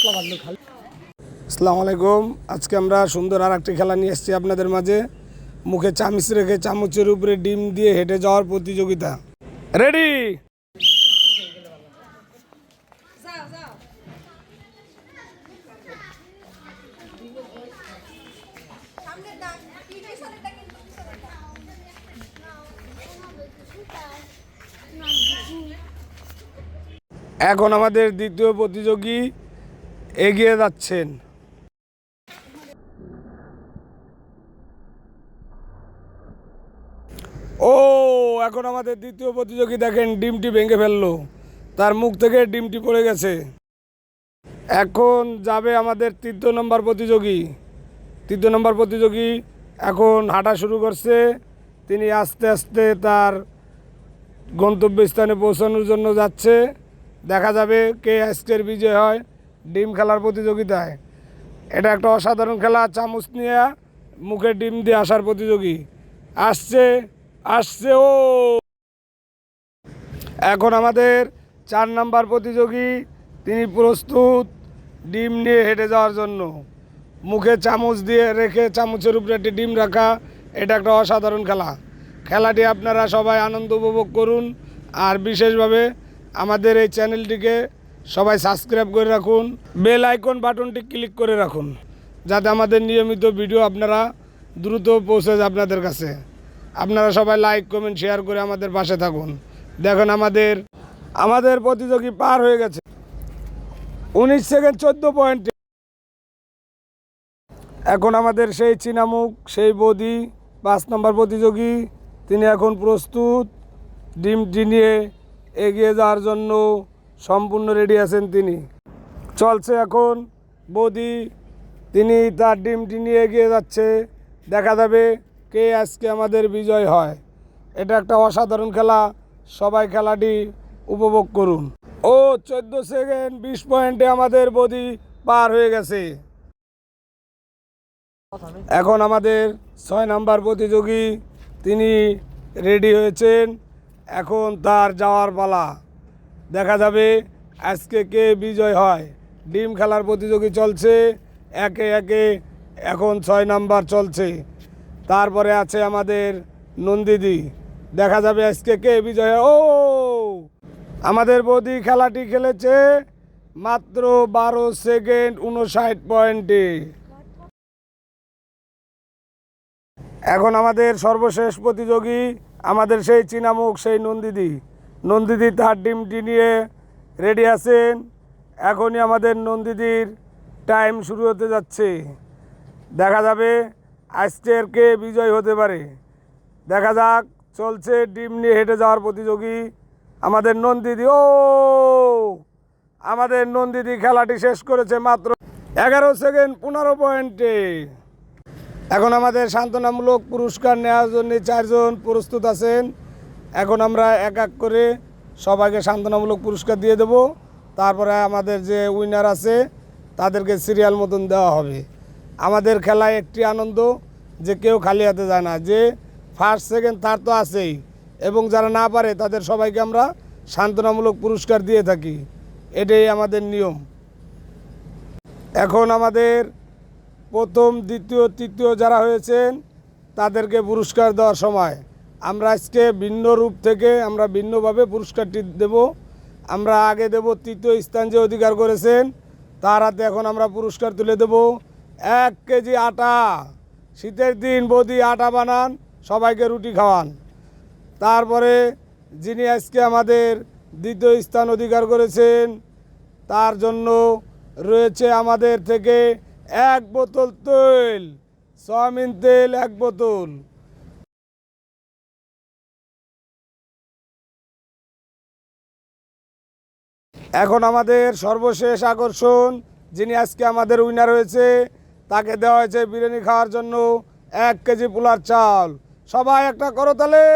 আসসালামু আলাইকুম। আজকে আমরা সুন্দর আর একটি খেলা নিয়ে এসেছি আপনাদের মাঝে। মুখে চামচ রেখে চামচের উপরে ডিম দিয়ে হেঁটে যাওয়ার প্রতিযোগিতা। রেডি? এখন আমাদের দ্বিতীয় প্রতিযোগী এগিয়ে যাচ্ছেন। এখন আমাদের দ্বিতীয় প্রতিযোগী দেখেন ডিমটি ভেঙে ফেললো, তার মুখ থেকে ডিমটি পড়ে গেছে। এখন যাবে আমাদের তৃতীয় নম্বর প্রতিযোগী এখন হাঁটা শুরু করছে। তিনি আস্তে আস্তে তার গন্তব্যস্থানে পৌঁছানোর জন্য যাচ্ছে। দেখা যাবে কে আজকের বিজয় হয় ডিম খেলার প্রতিযোগিতায়। এটা একটা অসাধারণ খেলা, চামচ নিয়ে মুখে ডিম দিয়ে আসার প্রতিযোগী। আসছে এখন আমাদের 4 নাম্বার প্রতিযোগী, তিনি প্রস্তুত ডিম নিয়ে হেঁটে যাওয়ার জন্য। মুখে চামচ দিয়ে রেখে চামচের উপরে একটি ডিম রাখা, এটা একটা অসাধারণ খেলা। খেলাটি আপনারা সবাই আনন্দ উপভোগ করুন। আর বিশেষভাবে আমাদের এই চ্যানেলটিকে সবাই সাবস্ক্রাইব করে রাখুন, বেল আইকন বাটনটি ক্লিক করে রাখুন, যাতে আমাদের নিয়মিত ভিডিও আপনারা দ্রুত পৌঁছে যায় আপনাদের কাছে। আপনারা সবাই লাইক কমেন্ট শেয়ার করে আমাদের পাশে থাকুন। দেখুন আমাদের প্রতিযোগী পার হয়ে গেছে 19 সেকেন্ড 14 পয়েন্টে। এখন আমাদের সেই চীনামুখ, সেই বদি 5 নম্বর প্রতিযোগী, তিনি এখন প্রস্তুত ডিমটি নিয়ে এগিয়ে যাওয়ার জন্য সম্পূর্ণ রেডি আছেন। তিনি চলছে এখন বদি, তিনি তার ডিমটি নিয়ে এগিয়ে যাচ্ছে। দেখা যাবে কে আজকে আমাদের বিজয় হয়। এটা একটা অসাধারণ খেলা, সবাই খেলাটি উপভোগ করুন। 14 সেকেন্ড 20 পয়েন্টে আমাদের বদি পার হয়ে গেছে। এখন আমাদের 6 নাম্বার প্রতিযোগী, তিনি রেডি হয়েছেন। এখন তার যাওয়ার পালা। দেখা যাবে আজকে কে বিজয় হয়। ডিম খেলার প্রতিযোগী চলছে একে একে। এখন 6 নাম্বার চলছে, তারপরে আছে আমাদের নন্দিদি। দেখা যাবে আজকে কে বিজয় হয়। আমাদের বৌদি খেলাটি খেলেছে মাত্র 12 সেকেন্ড 59 পয়েন্টে। এখন আমাদের সর্বশেষ প্রতিযোগী, আমাদের সেই চীনামুখ, সেই নন্দিদি তার ডিমটি নিয়ে রেডি আছেন। এখনই আমাদের নন্দিদির টাইম শুরু হতে যাচ্ছে। দেখা যাবে আজকের কে বিজয় হতে পারে। দেখা যাক, চলছে ডিম নিয়ে হেঁটে যাওয়ার প্রতিযোগী আমাদের নন্দিদি। আমাদের নন্দিদি খেলাটি শেষ করেছে মাত্র 11 সেকেন্ড 15 পয়েন্টে। এখন আমাদের সান্ত্বনামূলক পুরস্কার নেওয়ার জন্য 4 জন প্রস্তুত আছেন। এখন আমরা এক এক করে সবাইকে সান্ত্বনামূলক পুরস্কার দিয়ে দেব। তারপরে আমাদের যে উইনার আছে তাদেরকে সিরিয়াল মতন দেওয়া হবে। আমাদের খেলায় একটি আনন্দ যে কেউ খালি হাতে যায় না, যে ফার্স্ট সেকেন্ড থার্ড তো আছেই, এবং যারা না পারে তাদের সবাইকে আমরা সান্ত্বনামূলক পুরস্কার দিয়ে থাকি। এটাই আমাদের নিয়ম। এখন আমাদের প্রথম, দ্বিতীয়, তৃতীয় যারা হয়েছেন তাদেরকে পুরস্কার দেওয়ার সময় আমরা আজকে ভিন্ন রূপ থেকে আমরা ভিন্নভাবে পুরস্কারটি দেব। আমরা আগে দেব তৃতীয় স্থান যে অধিকার করেছেন তার হাতে এখন আমরা পুরস্কার তুলে দেব 1 কেজি আটা। শীতের দিন বৌদি আটা বানান, সবাইকে রুটি খাওয়ান। তারপরে যিনি আজকে আমাদের দ্বিতীয় স্থান অধিকার করেছেন তার জন্য রয়েছে আমাদের থেকে 1 বোতল তেল, সয়াবিন তেল 1 বোতল। এখন আমাদের সর্বশেষ আকর্ষণ, যিনি আজকে আমাদের উইনার হয়েছে তাকে দেওয়া হয়েছে বিরিয়ানি খাওয়ার জন্য 1 কেজি পোলার চাল। সবাই একটা করতালি।